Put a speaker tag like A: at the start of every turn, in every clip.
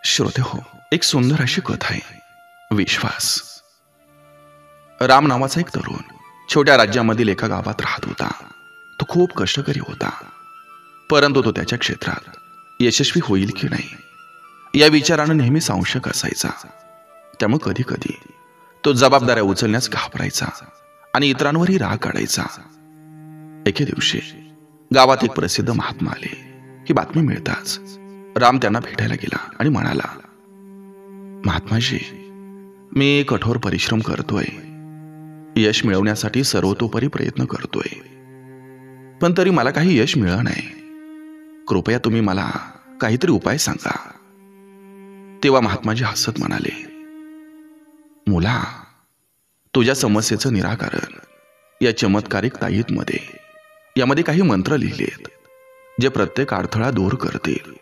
A: श्रोते हो, एक सुंदर अशी कथा आहे विश्वास. राम नावाचा एक तरुण छोट्या राज्यामधील एका गावात राहत होता. तो खूप कष्टकरी होता, परंतु तो त्याच्या क्षेत्रात यशस्वी होईल की नाही या विचारानं नेहमी संशय असायचा. त्यामुळे कधी कधी तो जबाबदाऱ्या उचलण्यास घाबरायचा आणि इतरांवरही राग काढायचा. एके दिवशी गावात एक प्रसिद्ध महात्मा आले. ही बातमी मिळताच राम त्यांना भेटायला गेला आणि म्हणाला, महात्माजी, मी कठोर परिश्रम करतोय, यश मिळवण्यासाठी सर्वतोपरी प्रयत्न करतोय, पण तरी मला काही यश मिळत नाही. कृपया तुम्ही मला काहीतरी उपाय सांगा. तेव्हा महात्माजी हसत म्हणाले, मुला, तुझ्या समस्येचं निराकरण या चमत्कारिक ताईतमध्ये यामध्ये काही मंत्र लिहिलेत जे प्रत्येक अडथळा दूर करतील.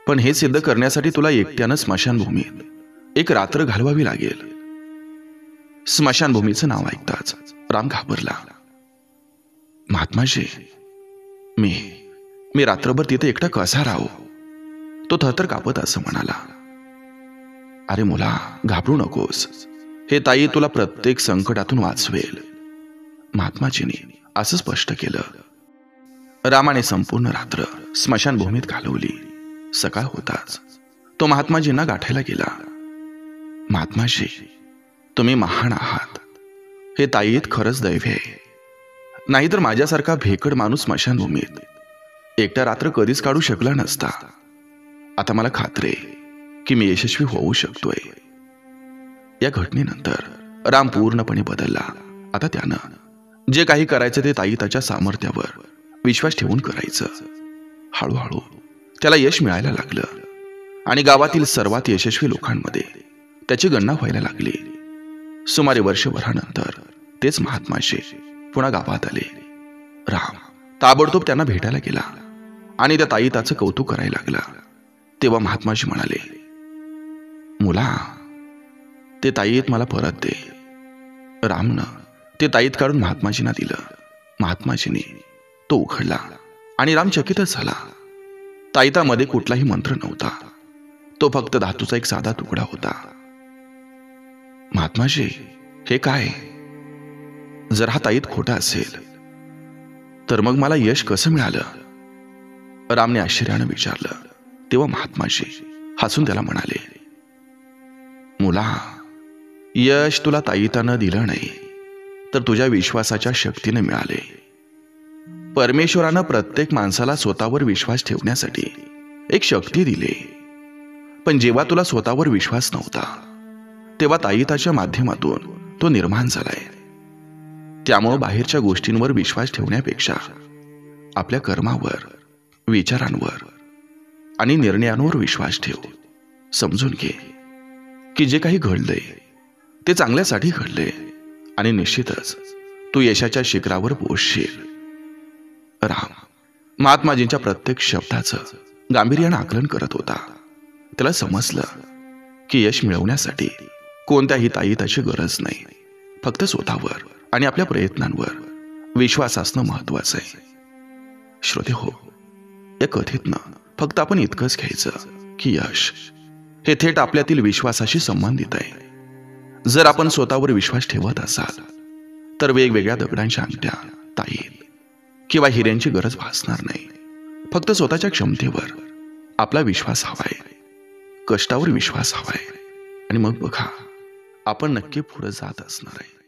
A: पण हे सिद्ध करण्यासाठी तुला एकट्यानं स्मशानभूमीत एक रात्र घालवावी लागेल. स्मशानभूमीचं नाव ऐकताच राम घाबरला. महात्माजी, मी रात्रभर तिथे एकटा कसा राहू? तो थरथर कापत असं म्हणाला. अरे मुला, घाबरू नकोस, हे ताई तुला प्रत्येक संकटातून वाचवेल. महात्माजीने असं स्पष्ट केलं. रामाने संपूर्ण रात्र स्मशानभूमीत घालवली. सकाळ होताच तो महात्माजींना गाठायला गेला. महात्माजी, तुम्ही महान आहात, हे ताईत खरंच दैव आहे. नाहीतर माझ्यासारखा भेकड माणूस स्मशानभूमीत एकटा रात्र कधीच काढू शकला नसता. आता मला खात्री आहे की मी यशस्वी होऊ शकतोय. या घटनेनंतर राम पूर्णपणे बदलला. आता त्यानं जे काही करायचं ते ताईताच्या सामर्थ्यावर विश्वास ठेवून करायचं. हळूहळू त्याला यश मिळायला लागलं आणि गावातील सर्वात यशस्वी लोकांमध्ये त्याची गणना व्हायला लागली. सुमारे वर्षभरानंतर तेच महात्माजी पुन्हा गावात आले. राम ताबडतोब त्यांना भेटायला गेला आणि त्या ताईताचं कौतुक करायला लागला. तेव्हा महात्माजी म्हणाले, मुला, ते ताईत मला परत दे. रामनं ते ताईत काढून महात्माजींना दिलं. महात्माजींनी तो उघडला आणि राम चकितच झाला. ताईतामध्ये कुठलाही मंत्र नव्हता, तो फक्त धातूचा एक साधा तुकडा होता. महात्माजी, हे काय? जर हा ताईत खोटा असेल तर मग मला यश कसं मिळालं? रामने आश्चर्यानं विचारलं. तेव्हा महात्माजी हसून त्याला म्हणाले, मुला, यश तुला ताईतानं दिलं नाही तर तुझ्या विश्वासाच्या शक्तीने मिळाले. परमेश्वरानं प्रत्येक माणसाला स्वतःवर विश्वास ठेवण्यासाठी एक शक्ती दिली. पण जेव्हा तुला स्वतःवर विश्वास नव्हता तेव्हा ताईताच्या माध्यमातून तो निर्माण झालाय. त्यामुळे बाहेरच्या गोष्टींवर विश्वास ठेवण्यापेक्षा आपल्या कर्मावर, विचारांवर आणि निर्णयांवर विश्वास ठेव. समजून घे की जे काही घडलंय ते चांगल्यासाठी घडलंय आणि निश्चितच तू यशाच्या शिखरावर पोहोचशील. राम महात्माजींच्या प्रत्येक शब्दाचं गांभीर्यानं आकलन करत होता. त्याला समजलं की यश मिळवण्यासाठी कोणत्याही ताईताची गरज नाही, फक्त स्वतःवर आणि आपल्या प्रयत्नांवर विश्वास असणं महत्वाचं आहे. श्रोते हो, या कथेतनं फक्त आपण इतकंच घ्यायचं की यश हे थेट आपल्यातील विश्वासाशी संबंधित आहे. जर आपण स्वतःवर विश्वास ठेवत असाल तर वेगवेगळ्या दगडांच्या अंगठ्या, ताईत किंवा हिऱ्यांची गरज भासणार नाही. फक्त स्वतःच्या क्षमतेवर आपला विश्वास हवाय, कष्टावर विश्वास हवाय, आणि मग बघा, आपण नक्की पुढे जात असणार आहे.